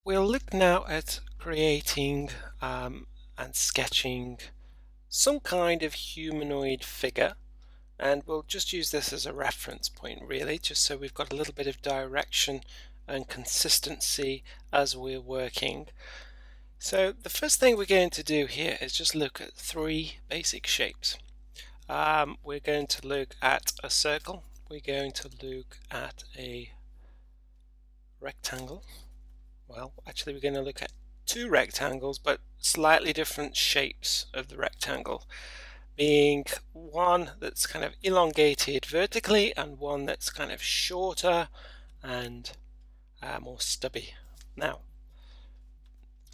We'll look now at creating and sketching some kind of humanoid figure, and we'll just use this as a reference point really, just so we've got a little bit of direction and consistency as we're working. So the first thing we're going to do here is just look at three basic shapes. We're going to look at a circle, we're going to look at a rectangle. Well, actually we're going to look at two rectangles, but slightly different shapes of the rectangle, being one that's kind of elongated vertically and one that's kind of shorter and more stubby. Now,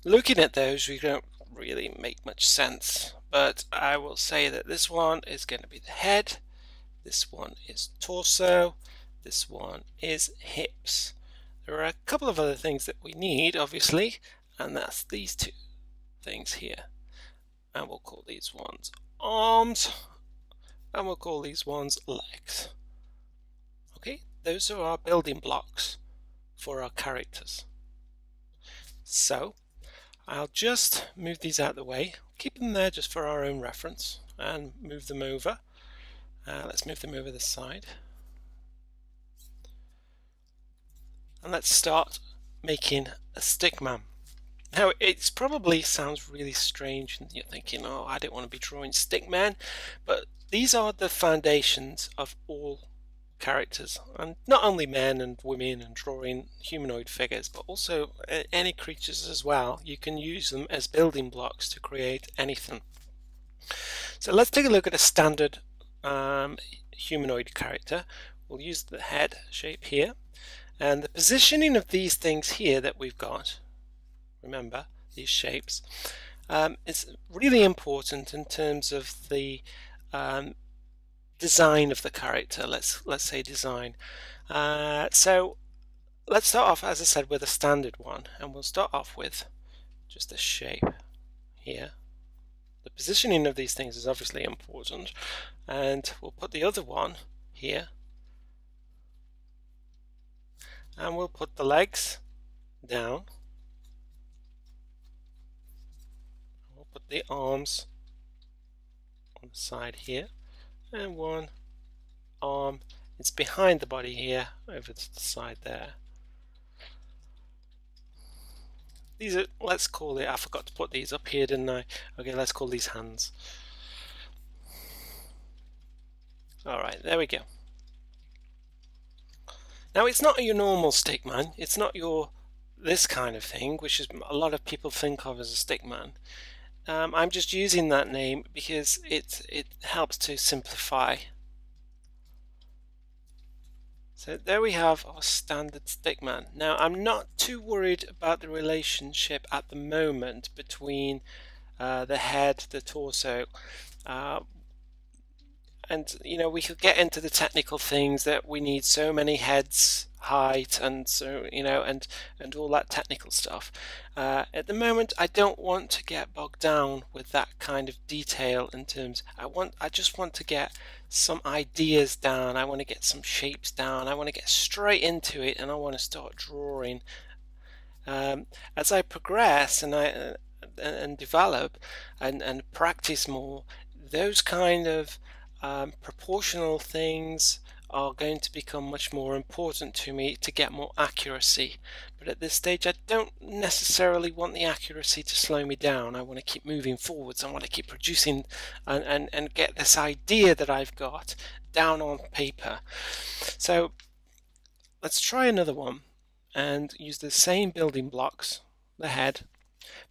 looking at those, we don't really make much sense, but I will say that this one is going to be the head, this one is torso, this one is hips. There are a couple of other things that we need, obviously, and that's these two things here. And we'll call these ones arms, and we'll call these ones legs. Okay, those are our building blocks for our characters. So, I'll just move these out of the way, keep them there just for our own reference, and move them over. Let's move them over this side. And let's start making a stickman. Now it probably sounds really strange and you're thinking, oh, I don't want to be drawing stickmen, but these are the foundations of all characters, and not only men and women and drawing humanoid figures, but also any creatures as well. You can use them as building blocks to create anything. So let's take a look at a standard humanoid character. We'll use the head shape here. And the positioning of these things here that we've got, remember these shapes, is really important in terms of the design of the character. Let's say design. So let's start off, as I said, with a standard one, and we'll start off with just a shape here. The positioning of these things is obviously important, and we'll put the other one here. And we'll put the legs down. We'll put the arms on the side here, and one arm is behind the body here over to the side there. These are, let's call it, I forgot to put these up here, didn't I? Okay, let's call these hands. Alright, there we go. Now it's not your normal stickman, it's not your this kind of thing, which is a lot of people think of as a stickman. I'm just using that name because it helps to simplify. So there we have our standard stickman. Now I'm not too worried about the relationship at the moment between the head, the torso, and you know, we could get into the technical things that we need so many heads, height, and so you know, and all that technical stuff. At the moment, I don't want to get bogged down with that kind of detail in terms. I just want to get some ideas down. I want to get some shapes down. I want to get straight into it, and I want to start drawing. As I progress and develop and practice more, those kind of proportional things are going to become much more important to me to get more accuracy. But at this stage I don't necessarily want the accuracy to slow me down. I want to keep moving forwards. I want to keep producing and get this idea that I've got down on paper. So let's try another one and use the same building blocks, the head,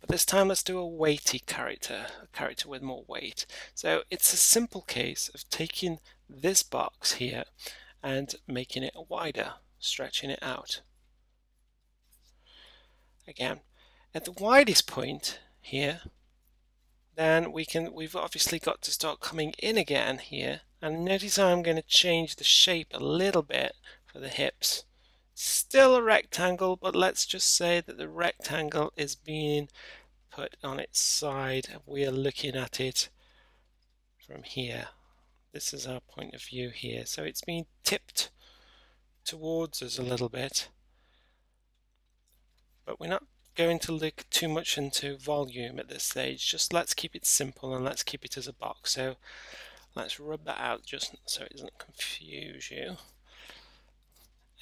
but this time let's do a weighty character, a character with more weight. So it's a simple case of taking this box here and making it wider, stretching it out. Again, at the widest point here, then we've obviously got to start coming in again here, and notice how I'm going to change the shape a little bit for the hips. Still a rectangle, but let's just say that the rectangle is being put on its side and we are looking at it from here. This is our point of view here, so it's being tipped towards us a little bit, but we're not going to look too much into volume at this stage. Just let's keep it simple and let's keep it as a box. So let's rub that out just so it doesn't confuse you.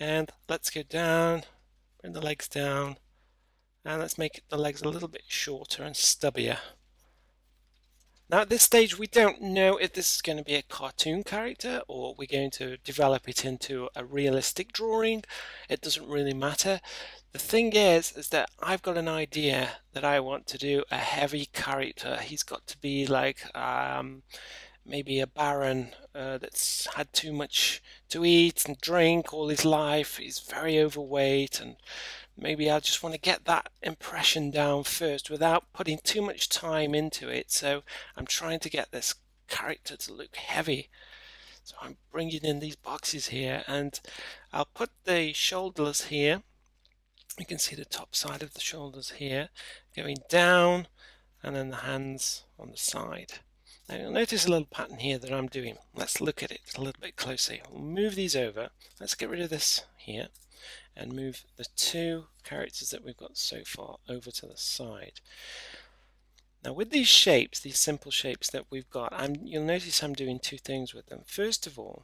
And let's go down, bring the legs down, and let's make the legs a little bit shorter and stubbier. Now at this stage we don't know if this is going to be a cartoon character or we're going to develop it into a realistic drawing. It doesn't really matter. The thing is that I've got an idea that I want to do a heavy character. He's got to be like maybe a baron that's had too much to eat and drink all his life. He's very overweight, and maybe I just want to get that impression down first without putting too much time into it. So I'm trying to get this character to look heavy. So I'm bringing in these boxes here, and I'll put the shoulders here. You can see the top side of the shoulders here going down, and then the hands on the side. Now you'll notice a little pattern here that I'm doing. Let's look at it a little bit closely. We'll move these over. Let's get rid of this here and move the two characters that we've got so far over to the side. Now with these shapes, these simple shapes that we've got, you'll notice I'm doing two things with them. First of all,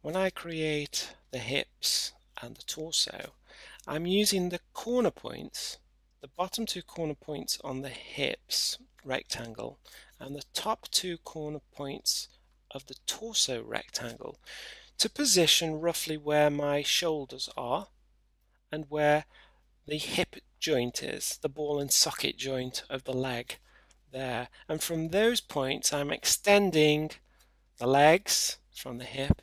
when I create the hips and the torso, I'm using the corner points, the bottom two corner points on the hips rectangle and the top two corner points of the torso rectangle to position roughly where my shoulders are and where the hip joint is, the ball and socket joint of the leg there. And from those points I'm extending the legs from the hip,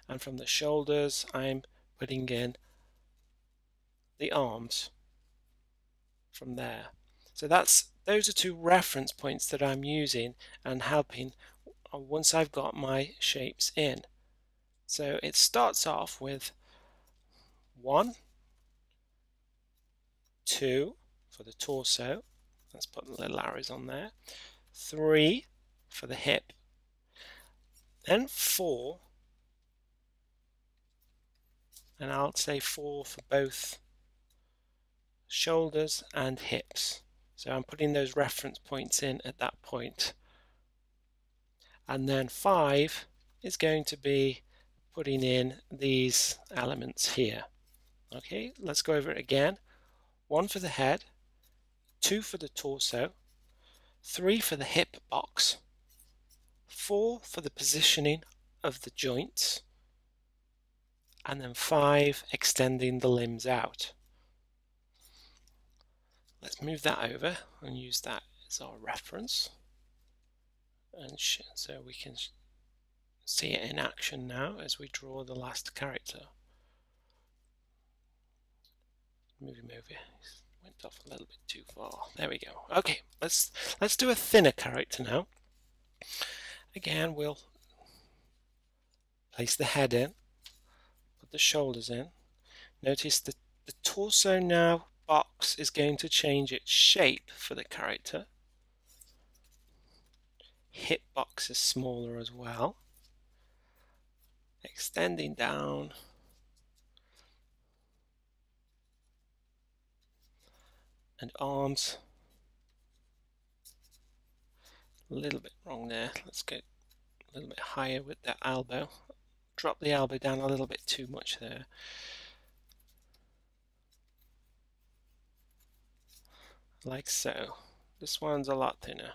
and from the shoulders I'm putting in the arms from there. So those are two reference points that I'm using and helping once I've got my shapes in. So it starts off with 1, 2 for the torso, let's put the little arrows on there, 3 for the hip, then 4, and I'll say 4 for both shoulders and hips. So I'm putting those reference points in at that point. And then 5 is going to be putting in these elements here. Okay, let's go over it again. 1 for the head, 2 for the torso, 3 for the hip box, 4 for the positioning of the joints, and then 5 extending the limbs out. Let's move that over and use that as our reference, and so we can see it in action now as we draw the last character. Move him over. He's went off a little bit too far. There we go. Okay, let's do a thinner character now. Again, we'll place the head in, put the shoulders in. Notice that the torso now box is going to change its shape for the character. Hip box is smaller as well. Extending down. And arms. A little bit wrong there. Let's go a little bit higher with that elbow. Drop the elbow down a little bit too much there. Like so. This one's a lot thinner.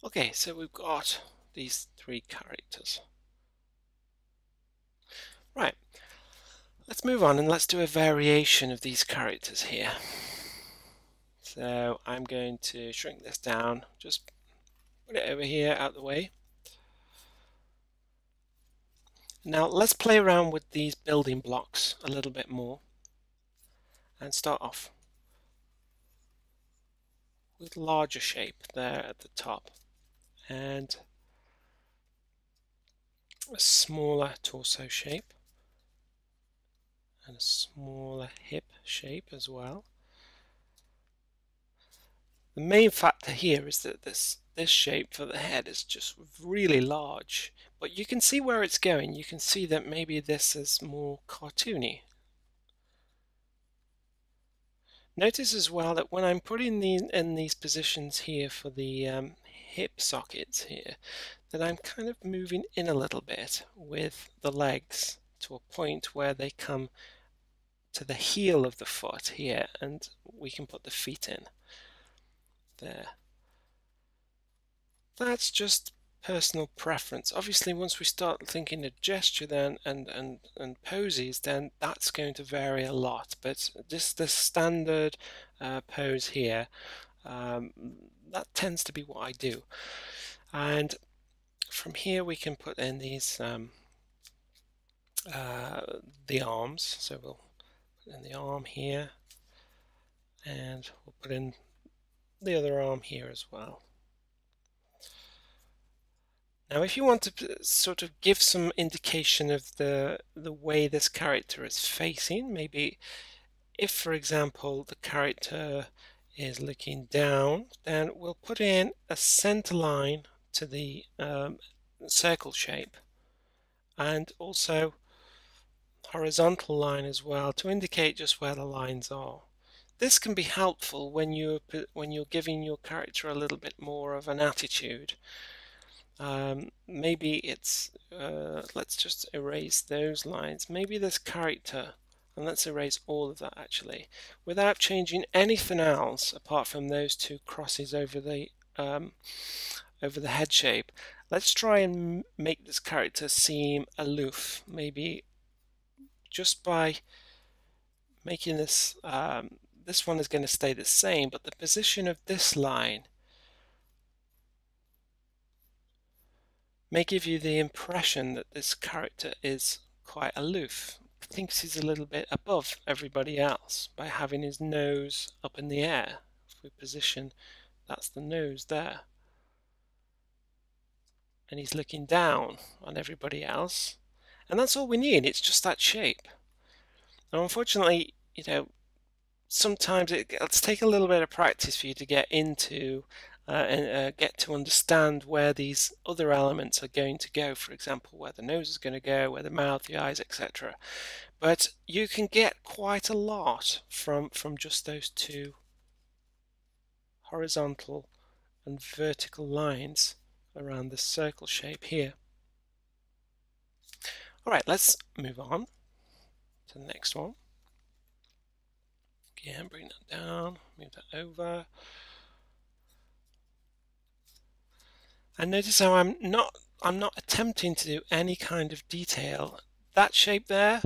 Okay, so we've got these 3 characters. Right, let's move on and let's do a variation of these characters here. So I'm going to shrink this down, just put it over here out the way. Now let's play around with these building blocks a little bit more and start off with larger shape there at the top and a smaller torso shape and a smaller hip shape as well. The main factor here is that this shape for the head is just really large, but you can see where it's going. You can see that maybe this is more cartoony. Notice as well that when I'm putting these in these positions here for the hip sockets here, that I'm kind of moving in a little bit with the legs to a point where they come to the heel of the foot here, and we can put the feet in there. That's just personal preference. Obviously, once we start thinking of gesture then and poses, then that's going to vary a lot. But just the standard pose here, that tends to be what I do. And from here we can put in these the arms. So we'll put in the arm here, and we'll put in the other arm here as well. Now, if you want to sort of give some indication of the way this character is facing, maybe if, for example, the character is looking down, then we'll put in a center line to the circle shape, and also horizontal line as well to indicate just where the lines are. This can be helpful when you're giving your character a little bit more of an attitude. Maybe it's let's just erase those lines. Maybe this character, and let's erase all of that actually, without changing anything else apart from those two crosses over the head shape. Let's try and make this character seem aloof, maybe just by making this this one is going to stay the same, but the position of this line may give you the impression that this character is quite aloof, thinks he's a little bit above everybody else by having his nose up in the air. If we position, that's the nose there. And he's looking down on everybody else. And that's all we need, it's just that shape. Now unfortunately, sometimes it'll take a little bit of practice for you to get into and get to understand where these other elements are going to go. For example, where the nose is going to go, where the mouth, the eyes, etc. But you can get quite a lot from just those two horizontal and vertical lines around the circle shape here. Alright, let's move on to the next one. Again, bring that down, move that over. And notice how I'm not attempting to do any kind of detail. That shape there,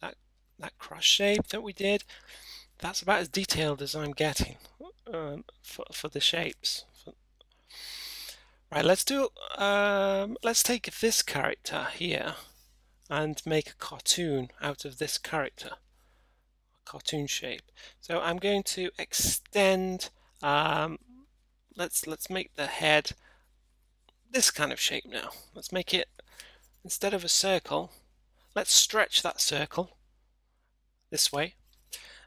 that cross shape that we did, that's about as detailed as I'm getting for the shapes. Right, let's take this character here and make a cartoon out of this character, a cartoon shape. So I'm going to extend. Let's make the head this kind of shape now. Let's make it, instead of a circle, let's stretch that circle this way,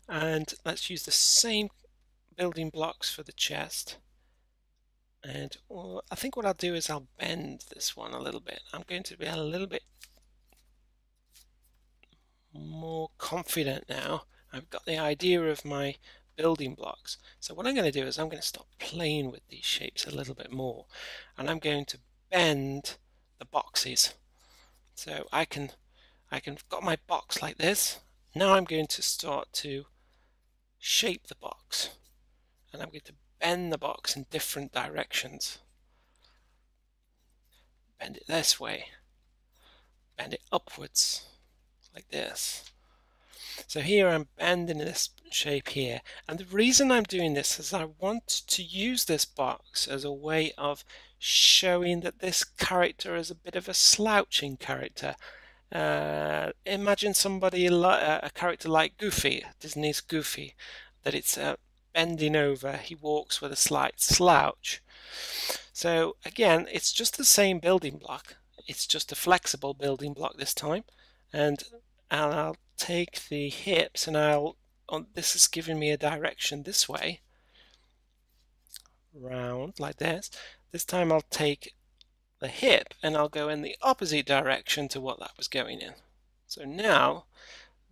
and let's use the same building blocks for the chest. And I think what I'll do is I'll bend this one a little bit. I'm going to be a little bit more confident now. I've got the idea of my building blocks. So what I'm going to do is I'm going to start playing with these shapes a little bit more, and I'm going to bend the boxes. So I've got my box like this. Now I'm going to start to shape the box, and I'm going to bend the box in different directions. Bend it this way, bend it upwards like this. So here I'm bending this shape here, and the reason I'm doing this is I want to use this box as a way of showing that this character is a bit of a slouching character. Imagine somebody a character like Goofy, Disney's Goofy, that it's bending over, he walks with a slight slouch. So again, it's just the same building block, it's just a flexible building block this time, and I'll take the hips and this is giving me a direction this way, round like this. This time I'll take the hip and I'll go in the opposite direction to what that was going in. So now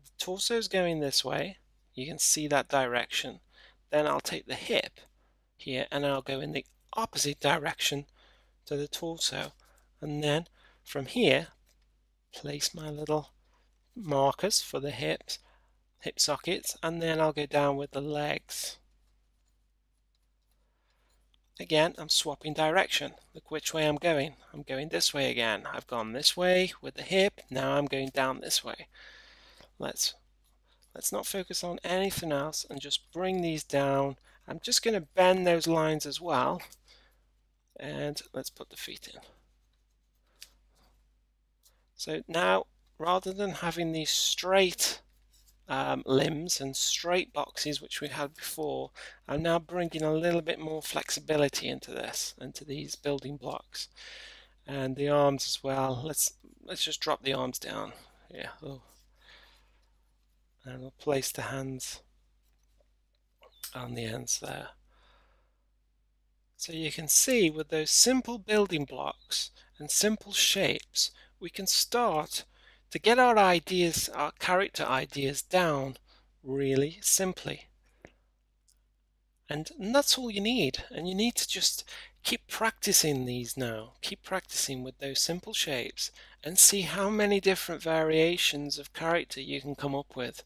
the torso is going this way, you can see that direction, then I'll take the hip here and I'll go in the opposite direction to the torso, and then from here place my little markers for the hip sockets, and then I'll go down with the legs. Again, I'm swapping direction. Look which way I'm going. I'm going this way again. I've gone this way with the hip. Now I'm going down this way. Let's not focus on anything else and just bring these down. I'm just going to bend those lines as well. And let's put the feet in. So now, rather than having these straight limbs and straight boxes which we had before, I'm now bringing a little bit more flexibility into this, into these building blocks, and the arms as well. Let's just drop the arms down. Yeah, oh. And we'll place the hands on the ends there. So you can see with those simple building blocks and simple shapes, we can start to get our ideas, our character ideas down really simply. And that's all you need. And you need to just keep practicing these now. Keep practicing with those simple shapes and see how many different variations of character you can come up with.